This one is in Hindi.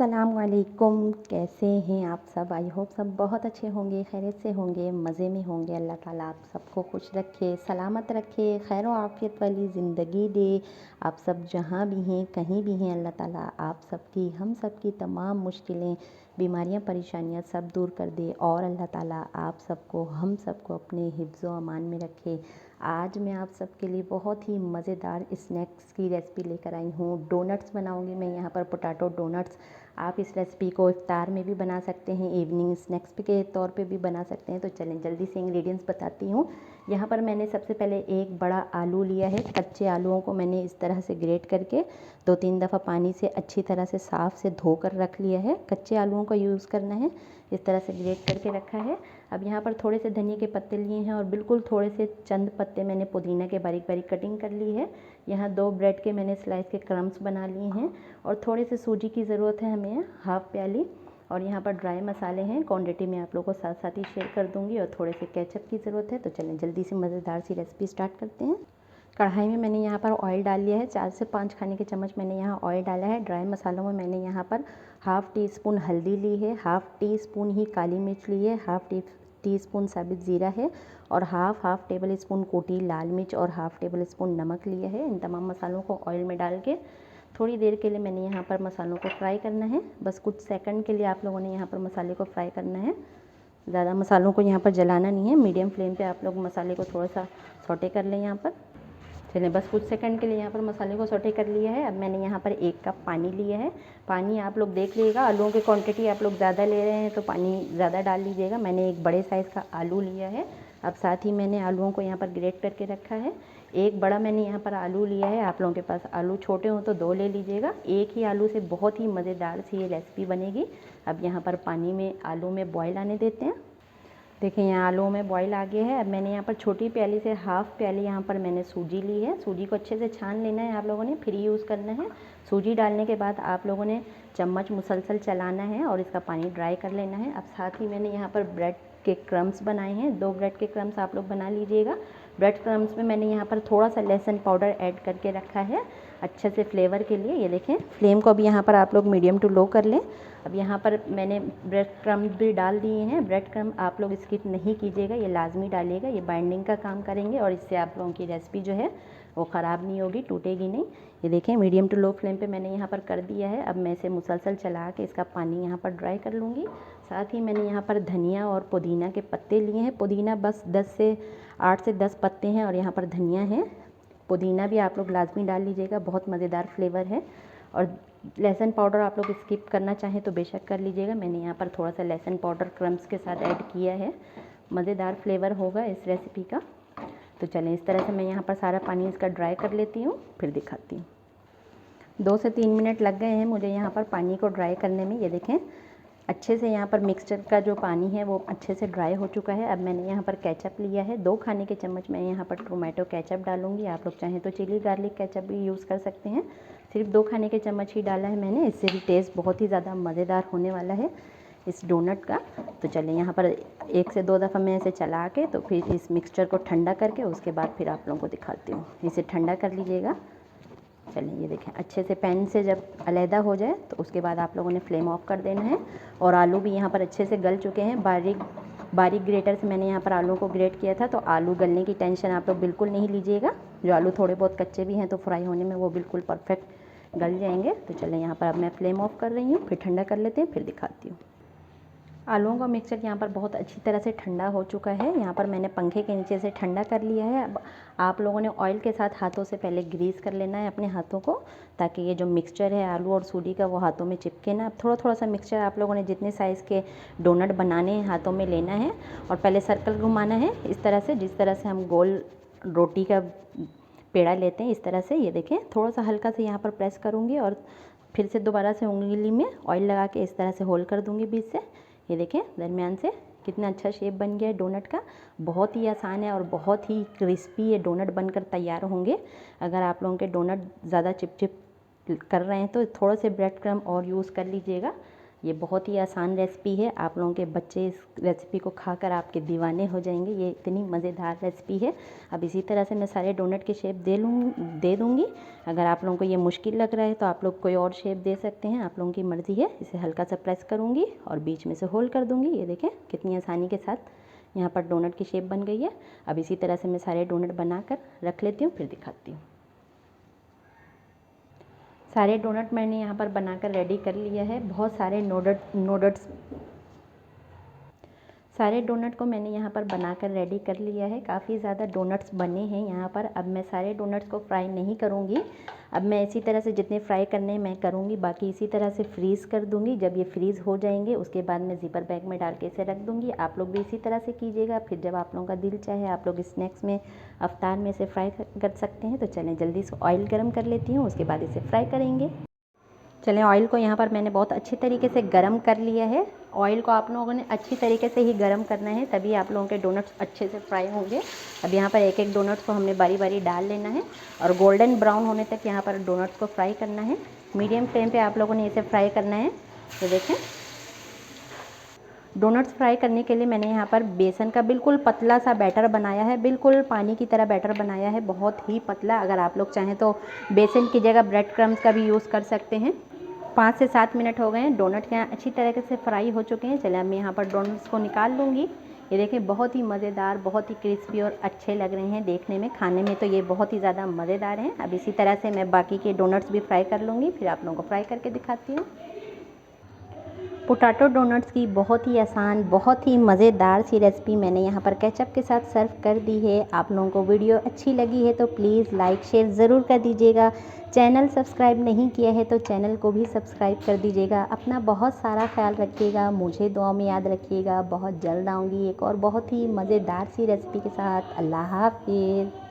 अस्सलामुअलैकुम। कैसे हैं आप सब? आई होप सब बहुत अच्छे होंगे, खैरियत से होंगे, मज़े में होंगे। अल्लाह ताला आप सबको खुश रखे, सलामत रखे, खैर आफ़ियत वाली ज़िंदगी दे। आप सब जहाँ भी हैं, कहीं भी हैं, अल्लाह ताला आप सबकी, हम सबकी तमाम मुश्किलें, बीमारियां, परेशानियां सब दूर कर दे और अल्लाह ताला आप सबको, हम सबको अपने हिफ्ज़ व अमान में रखे। आज मैं आप सबके लिए बहुत ही मज़ेदार स्नैक्स की रेसिपी लेकर आई हूँ। डोनट्स बनाऊँगी मैं यहाँ पर, पोटैटो डोनट्स। आप इस रेसिपी को इफ्तार में भी बना सकते हैं, इवनिंग स्नैक्स के तौर पे भी बना सकते हैं। तो चलें जल्दी से इंग्रेडिएंट्स बताती हूँ। यहाँ पर मैंने सबसे पहले एक बड़ा आलू लिया है। कच्चे आलूओं को मैंने इस तरह से ग्रेट करके 2-3 दफ़ा पानी से अच्छी तरह से साफ़ से धो कर रख लिया है। कच्चे आलूओं का यूज़ करना है। इस तरह से ग्रेट करके रखा है। अब यहाँ पर थोड़े से धनिया के पत्ते लिए हैं और बिल्कुल थोड़े से चंद पत्ते मैंने पुदीना के बारीक बारीक कटिंग कर ली है। यहाँ 2 ब्रेड के मैंने स्लाइस के क्रम्स बना लिए हैं और थोड़े से सूजी की ज़रूरत है हमें, हाफ़ प्याली। और यहाँ पर ड्राई मसाले हैं, क्वांटिटी में आप लोगों को साथ साथ ही शेयर कर दूँगी। और थोड़े से केचप की ज़रूरत है। तो चलें जल्दी से मज़ेदार सी रेसिपी स्टार्ट करते हैं। कढ़ाई में मैंने यहाँ पर ऑयल डाल लिया है। 4 से 5 खाने के चम्मच मैंने यहाँ ऑयल डाला है। ड्राई मसालों में मैंने यहाँ पर हाफ़ टी स्पून हल्दी ली है, हाफ़ टी स्पून ही काली मिर्च ली है, हाफ़ टी स्पून साबित ज़ीरा है और हाफ़ टेबल स्पून कोटी लाल मिर्च और हाफ़ टेबल स्पून नमक लिया है। इन तमाम मसालों को ऑयल में डाल के थोड़ी देर के लिए मैंने यहाँ पर मसालों को फ्राई करना है। बस कुछ सेकंड के लिए आप लोगों ने यहाँ पर मसाले को फ्राई करना है। ज़्यादा मसालों को यहाँ पर जलाना नहीं है। मीडियम फ्लेम पे आप लोग मसाले को थोड़ा सा सौटे कर लें। यहाँ पर चलिए बस कुछ सेकंड के लिए यहाँ पर मसाले को सौटे कर लिया है। अब मैंने यहाँ पर 1 कप पानी लिया है। पानी आप लोग देख लीजिएगा, आलूओं की क्वांटिटी आप लोग ज़्यादा ले रहे हैं तो पानी ज़्यादा डाल लीजिएगा। मैंने एक बड़े साइज़ का आलू लिया है। अब साथ ही मैंने आलूओं को यहाँ पर ग्रेट करके रखा है। एक बड़ा मैंने यहाँ पर आलू लिया है। आप लोगों के पास आलू छोटे हों तो 2 ले लीजिएगा। एक ही आलू से बहुत ही मज़ेदार सी ये रेसिपी बनेगी। अब यहाँ पर पानी में आलू में बॉयल आने देते हैं। देखिए यहाँ आलूओं में बॉईल आ गया है। अब मैंने यहाँ पर छोटी प्याली से हाफ़ प्याली यहाँ पर मैंने सूजी ली है। सूजी को अच्छे से छान लेना है आप लोगों ने, फिर यूज़ करना है। सूजी डालने के बाद आप लोगों ने चम्मच मुसलसल चलाना है और इसका पानी ड्राई कर लेना है। अब साथ ही मैंने यहाँ पर ब्रेड के क्रम्स बनाए हैं। 2 ब्रेड के क्रम्स आप लोग बना लीजिएगा। ब्रेड क्रम्स में मैंने यहाँ पर थोड़ा सा लहसुन पाउडर ऐड करके रखा है अच्छे से फ्लेवर के लिए। ये देखें, फ्लेम को भी यहाँ पर आप लोग मीडियम टू लो कर लें। अब यहाँ पर मैंने ब्रेड क्रम्स भी डाल दिए हैं। ब्रेड क्रम्ब आप लोग स्किप नहीं कीजिएगा, ये लाजमी डालिएगा। ये बाइंडिंग का काम करेंगे और इससे आप लोगों की रेसिपी जो है वो ख़राब नहीं होगी, टूटेगी नहीं। ये देखें मीडियम टू लो फ्लेम पे मैंने यहाँ पर कर दिया है। अब मैं इसे मुसलसल चला के इसका पानी यहाँ पर ड्राई कर लूँगी। साथ ही मैंने यहाँ पर धनिया और पुदीना के पत्ते लिए हैं। पुदीना बस 8 से 10 पत्ते हैं और यहाँ पर धनिया है। पुदीना भी आप लोग लाजमी डाल लीजिएगा, बहुत मज़ेदार फ्लेवर है। और लहसुन पाउडर आप लोग स्किप करना चाहें तो बेशक कर लीजिएगा। मैंने यहाँ पर थोड़ा सा लहसुन पाउडर क्रम्स के साथ ऐड किया है, मज़ेदार फ्लेवर होगा इस रेसिपी का। तो चलें इस तरह से मैं यहाँ पर सारा पानी इसका ड्राई कर लेती हूँ, फिर दिखाती हूँ। 2 से 3 मिनट लग गए हैं मुझे यहाँ पर पानी को ड्राई करने में। ये देखें अच्छे से यहाँ पर मिक्सचर का जो पानी है वो अच्छे से ड्राई हो चुका है। अब मैंने यहाँ पर केचप लिया है। 2 खाने के चम्मच मैं यहाँ पर टोमेटो केचप डालूँगी। आप लोग चाहें तो चिली गार्लिक केचप भी यूज़ कर सकते हैं। सिर्फ 2 खाने के चम्मच ही डाला है मैंने, इससे भी टेस्ट बहुत ही ज़्यादा मज़ेदार होने वाला है इस डोनट का। तो चलिए यहाँ पर 1 से 2 दफ़ा मैं इसे चला के तो फिर इस मिक्सचर को ठंडा करके उसके बाद फिर आप लोगों को दिखाती हूँ। इसे ठंडा कर लीजिएगा। चलिए ये देखें अच्छे से पैन से जब अलहदा हो जाए तो उसके बाद आप लोगों ने फ्लेम ऑफ कर देना है। और आलू भी यहाँ पर अच्छे से गल चुके हैं। बारीक ग्रेटर से मैंने यहाँ पर आलू को ग्रेट किया था, तो आलू गलने की टेंशन आप लोग बिल्कुल नहीं लीजिएगा। जो आलू थोड़े बहुत कच्चे भी हैं तो फ्राई होने में वो बिल्कुल परफेक्ट गल जाएंगे। तो चलें यहाँ पर अब मैं फ्लेम ऑफ कर रही हूँ, फिर ठंडा कर लेते हैं, फिर दिखाती हूँ। आलूओं का मिक्सचर यहाँ पर बहुत अच्छी तरह से ठंडा हो चुका है। यहाँ पर मैंने पंखे के नीचे से ठंडा कर लिया है। अब आप लोगों ने ऑयल के साथ हाथों से पहले ग्रीस कर लेना है अपने हाथों को, ताकि ये जो मिक्सचर है आलू और सूजी का वो हाथों में चिपके ना। अब थोड़ा थोड़ा सा मिक्सचर आप लोगों ने जितने साइज़ के डोनट बनाने हैं हाथों में लेना है और पहले सर्कल घुमाना है इस तरह से, जिस तरह से हम गोल रोटी का पेड़ा लेते हैं इस तरह से। ये देखें थोड़ा सा हल्का से यहाँ पर प्रेस करूँगी और फिर से दोबारा से उंगली में ऑयल लगा के इस तरह से होल कर दूँगी बीच से। ये देखें दरमियान से कितना अच्छा शेप बन गया है डोनट का। बहुत ही आसान है और बहुत ही क्रिस्पी ये डोनट बनकर तैयार होंगे। अगर आप लोगों के डोनट ज़्यादा चिपचिप कर रहे हैं तो थोड़ा से ब्रेड क्रम्ब और यूज़ कर लीजिएगा, ये बहुत ही आसान रेसिपी है। आप लोगों के बच्चे इस रेसिपी को खाकर आपके दीवाने हो जाएंगे। ये इतनी मज़ेदार रेसिपी है। अब इसी तरह से मैं सारे डोनट के शेप दे दूँगी। अगर आप लोगों को ये मुश्किल लग रहा है तो आप लोग कोई और शेप दे सकते हैं, आप लोगों की मर्ज़ी है। इसे हल्का सा प्रेस करूँगी और बीच में से होल कर दूँगी। ये देखें कितनी आसानी के साथ यहाँ पर डोनट की शेप बन गई है। अब इसी तरह से मैं सारे डोनट बनाकर रख लेती हूँ, फिर दिखाती हूँ। सारे डोनट मैंने यहाँ पर बनाकर रेडी कर लिया है। बहुत सारे सारे डोनट को मैंने यहाँ पर बनाकर रेडी कर लिया है। काफ़ी ज़्यादा डोनट्स बने हैं यहाँ पर। अब मैं सारे डोनट्स को फ्राई नहीं करूँगी। अब मैं इसी तरह से जितने फ्राई करने मैं करूँगी, बाकी इसी तरह से फ्रीज़ कर दूँगी। जब ये फ्रीज़ हो जाएंगे उसके बाद मैं ज़िपर बैग में डाल के इसे रख दूँगी। आप लोग भी इसी तरह से कीजिएगा। फिर जब आप लोगों का दिल चाहे आप लोग स्नैक्स में, अफ्तार में इसे फ्राई कर सकते हैं। तो चलें जल्दी से ऑयल गर्म कर लेती हूँ, उसके बाद इसे फ्राई करेंगे। चलें, ऑयल को यहाँ पर मैंने बहुत अच्छी तरीके से गरम कर लिया है। ऑयल को आप लोगों ने अच्छी तरीके से ही गरम करना है, तभी आप लोगों के डोनट्स अच्छे से फ्राई होंगे। अब यहाँ पर एक एक डोनट्स को हमने बारी बारी डाल लेना है और गोल्डन ब्राउन होने तक यहाँ पर डोनट्स को फ्राई करना है। मीडियम फ्लेम पे आप लोगों ने इसे फ्राई करना है। तो देखें, डोनट्स फ्राई करने के लिए मैंने यहाँ पर बेसन का बिल्कुल पतला सा बैटर बनाया है। बिल्कुल पानी की तरह बैटर बनाया है, बहुत ही पतला। अगर आप लोग चाहें तो बेसन की जगह ब्रेड क्रम्स का भी यूज़ कर सकते हैं। 5 से 7 मिनट हो गए हैं। डोनट यहाँ अच्छी तरीके से फ्राई हो चुके हैं। चलिए अब मैं यहाँ पर डोनट्स को निकाल लूँगी। ये देखें बहुत ही मज़ेदार, बहुत ही क्रिस्पी और अच्छे लग रहे हैं देखने में। खाने में तो ये बहुत ही ज़्यादा मज़ेदार हैं। अब इसी तरह से मैं बाकी के डोनट्स भी फ्राई कर लूँगी, फिर आप लोगों को फ्राई करके दिखाती हूँ। पोटैटो डोनट्स की बहुत ही आसान, बहुत ही मज़ेदार सी रेसिपी मैंने यहाँ पर केचप के साथ सर्व कर दी है। आप लोगों को वीडियो अच्छी लगी है तो प्लीज़ लाइक शेयर ज़रूर कर दीजिएगा। चैनल सब्सक्राइब नहीं किया है तो चैनल को भी सब्सक्राइब कर दीजिएगा। अपना बहुत सारा ख्याल रखिएगा, मुझे दुआ में याद रखिएगा। बहुत जल्द आऊँगी एक और बहुत ही मज़ेदार सी रेसिपी के साथ। अल्लाह हाफ़िज़।